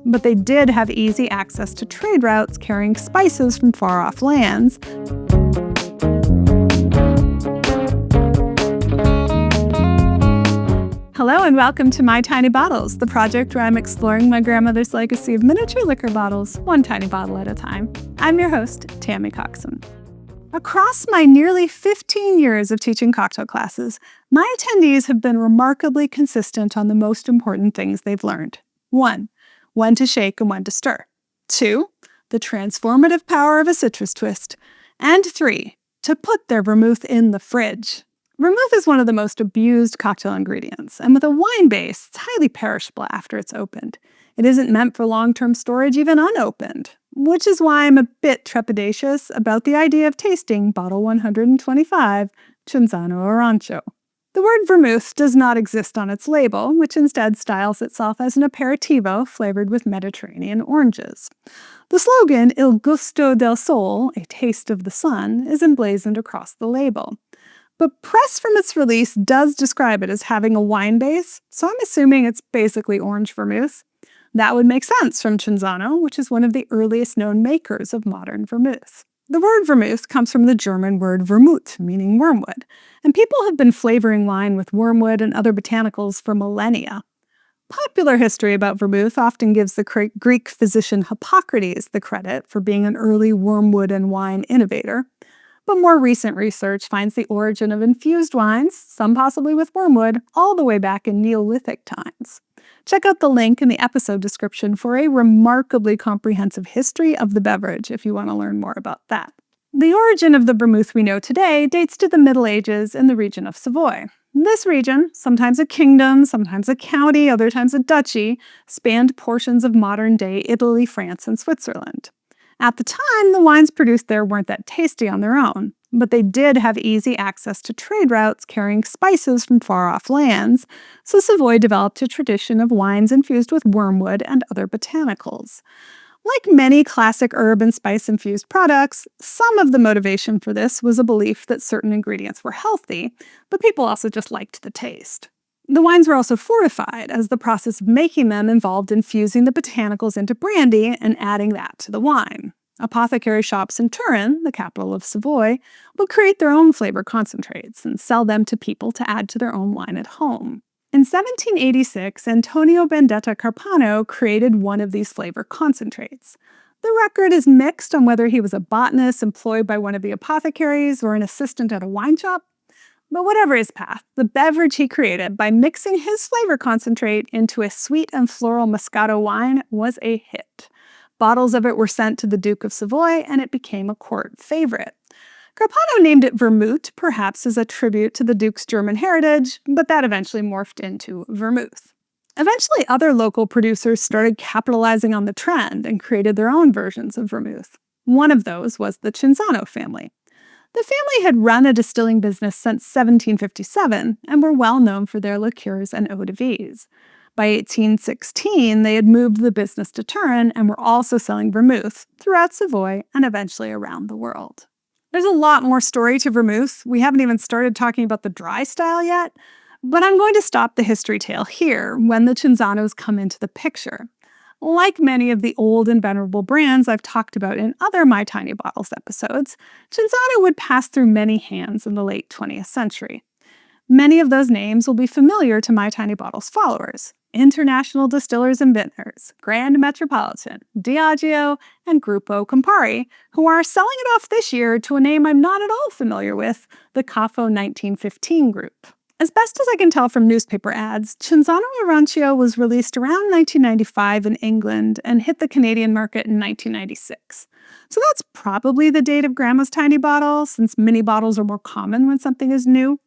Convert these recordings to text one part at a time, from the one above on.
but they did have easy access to trade routes carrying spices from far-off lands. Hello and welcome to My Tiny Bottles, the project where I'm exploring my grandmother's legacy of miniature liquor bottles, one tiny bottle at a time. I'm your host, Tammy Coxon. Across my nearly 15 years of teaching cocktail classes, my attendees have been remarkably consistent on the most important things they've learned. 1. When to shake and when to stir. 2. The transformative power of a citrus twist. And 3. To put their vermouth in the fridge. Vermouth is one of the most abused cocktail ingredients, and with a wine base, it's highly perishable after it's opened. It isn't meant for long-term storage even unopened, which is why I'm a bit trepidatious about the idea of tasting bottle 125, Cinzano Orancio. The word vermouth does not exist on its label, which instead styles itself as an aperitivo flavored with Mediterranean oranges. The slogan, Il gusto del sol, a taste of the sun, is emblazoned across the label. But press from its release does describe it as having a wine base, so I'm assuming it's basically orange vermouth. That would make sense from Cinzano, which is one of the earliest known makers of modern vermouth. The word vermouth comes from the German word vermouth, meaning wormwood, and people have been flavoring wine with wormwood and other botanicals for millennia. Popular history about vermouth often gives the Greek physician Hippocrates the credit for being an early wormwood and wine innovator. But more recent research finds the origin of infused wines, some possibly with wormwood, all the way back in Neolithic times. Check out the link in the episode description for a remarkably comprehensive history of the beverage if you want to learn more about that. The origin of the vermouth we know today dates to the Middle Ages in the region of Savoy. This region, sometimes a kingdom, sometimes a county, other times a duchy, spanned portions of modern-day Italy, France, and Switzerland. At the time, the wines produced there weren't that tasty on their own, but they did have easy access to trade routes carrying spices from far-off lands, so Savoy developed a tradition of wines infused with wormwood and other botanicals. Like many classic herb and spice-infused products, some of the motivation for this was a belief that certain ingredients were healthy, but people also just liked the taste. The wines were also fortified, as the process of making them involved infusing the botanicals into brandy and adding that to the wine. Apothecary shops in Turin, the capital of Savoy, would create their own flavor concentrates and sell them to people to add to their own wine at home. In 1786, Antonio Bandetta Carpano created one of these flavor concentrates. The record is mixed on whether he was a botanist employed by one of the apothecaries or an assistant at a wine shop. But whatever his path, the beverage he created by mixing his flavor concentrate into a sweet and floral Moscato wine was a hit. Bottles of it were sent to the Duke of Savoy, and it became a court favorite. Carpano named it vermouth, perhaps as a tribute to the Duke's German heritage, but that eventually morphed into vermouth. Eventually, other local producers started capitalizing on the trend and created their own versions of vermouth. One of those was the Cinzano family. The family had run a distilling business since 1757 and were well known for their liqueurs and eau-de-vies. By 1816, they had moved the business to Turin and were also selling vermouth throughout Savoy and eventually around the world. There's a lot more story to vermouth. We haven't even started talking about the dry style yet, but I'm going to stop the history tale here when the Cinzanos come into the picture. Like many of the old and venerable brands I've talked about in other My Tiny Bottles episodes, Cinzano would pass through many hands in the late 20th century. Many of those names will be familiar to My Tiny Bottles followers: International Distillers and Vintners, Grand Metropolitan, Diageo, and Gruppo Campari, who are selling it off this year to a name I'm not at all familiar with, the Caffo 1915 Group. As best as I can tell from newspaper ads, Cinzano Orancio was released around 1995 in England and hit the Canadian market in 1996. So that's probably the date of Grandma's tiny bottle, since mini bottles are more common when something is new.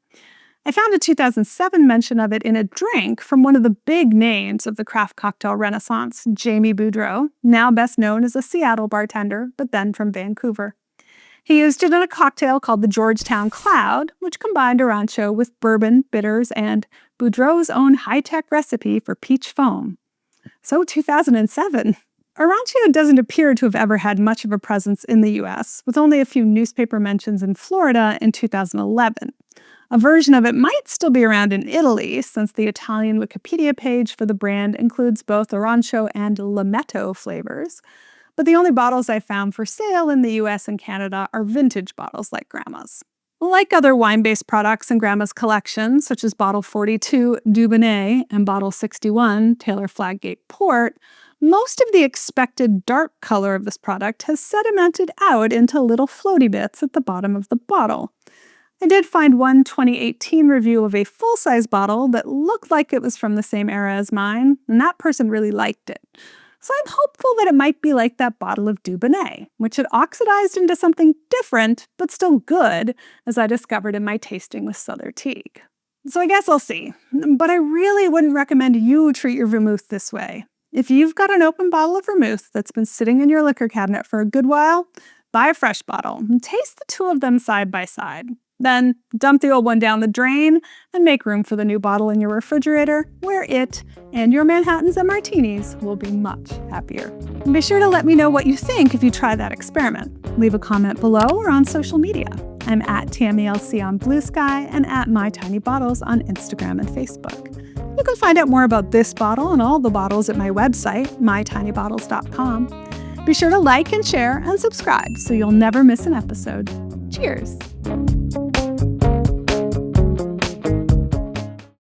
I found a 2007 mention of it in a drink from one of the big names of the craft cocktail renaissance, Jamie Boudreau, now best known as a Seattle bartender, but then from Vancouver. He used it in a cocktail called the Georgetown Cloud, which combined Orancio with bourbon, bitters, and Boudreau's own high-tech recipe for peach foam. So 2007. Orancio doesn't appear to have ever had much of a presence in the US, with only a few newspaper mentions in Florida in 2011. A version of it might still be around in Italy, since the Italian Wikipedia page for the brand includes both Orancio and Lametta flavors. But the only bottles I found for sale in the US and Canada are vintage bottles like Grandma's. Like other wine-based products in Grandma's collection, such as Bottle 42 Dubonnet and Bottle 61 Taylor Fladgate Port, most of the expected dark color of this product has sedimented out into little floaty bits at the bottom of the bottle. I did find one 2018 review of a full-size bottle that looked like it was from the same era as mine, and that person really liked it. So I'm hopeful that it might be like that bottle of Dubonnet, which had oxidized into something different, but still good, as I discovered in my tasting with Southern Teague. So I guess I'll see. But I really wouldn't recommend you treat your vermouth this way. If you've got an open bottle of vermouth that's been sitting in your liquor cabinet for a good while, buy a fresh bottle and taste the two of them side by side. Then dump the old one down the drain and make room for the new bottle in your refrigerator, where it and your Manhattans and martinis will be much happier. And be sure to let me know what you think if you try that experiment. Leave a comment below or on social media. I'm at TammyLC on Blue Sky and at My Tiny Bottles on Instagram and Facebook. You can find out more about this bottle and all the bottles at my website, mytinybottles.com. Be sure to like and share and subscribe so you'll never miss an episode. Cheers!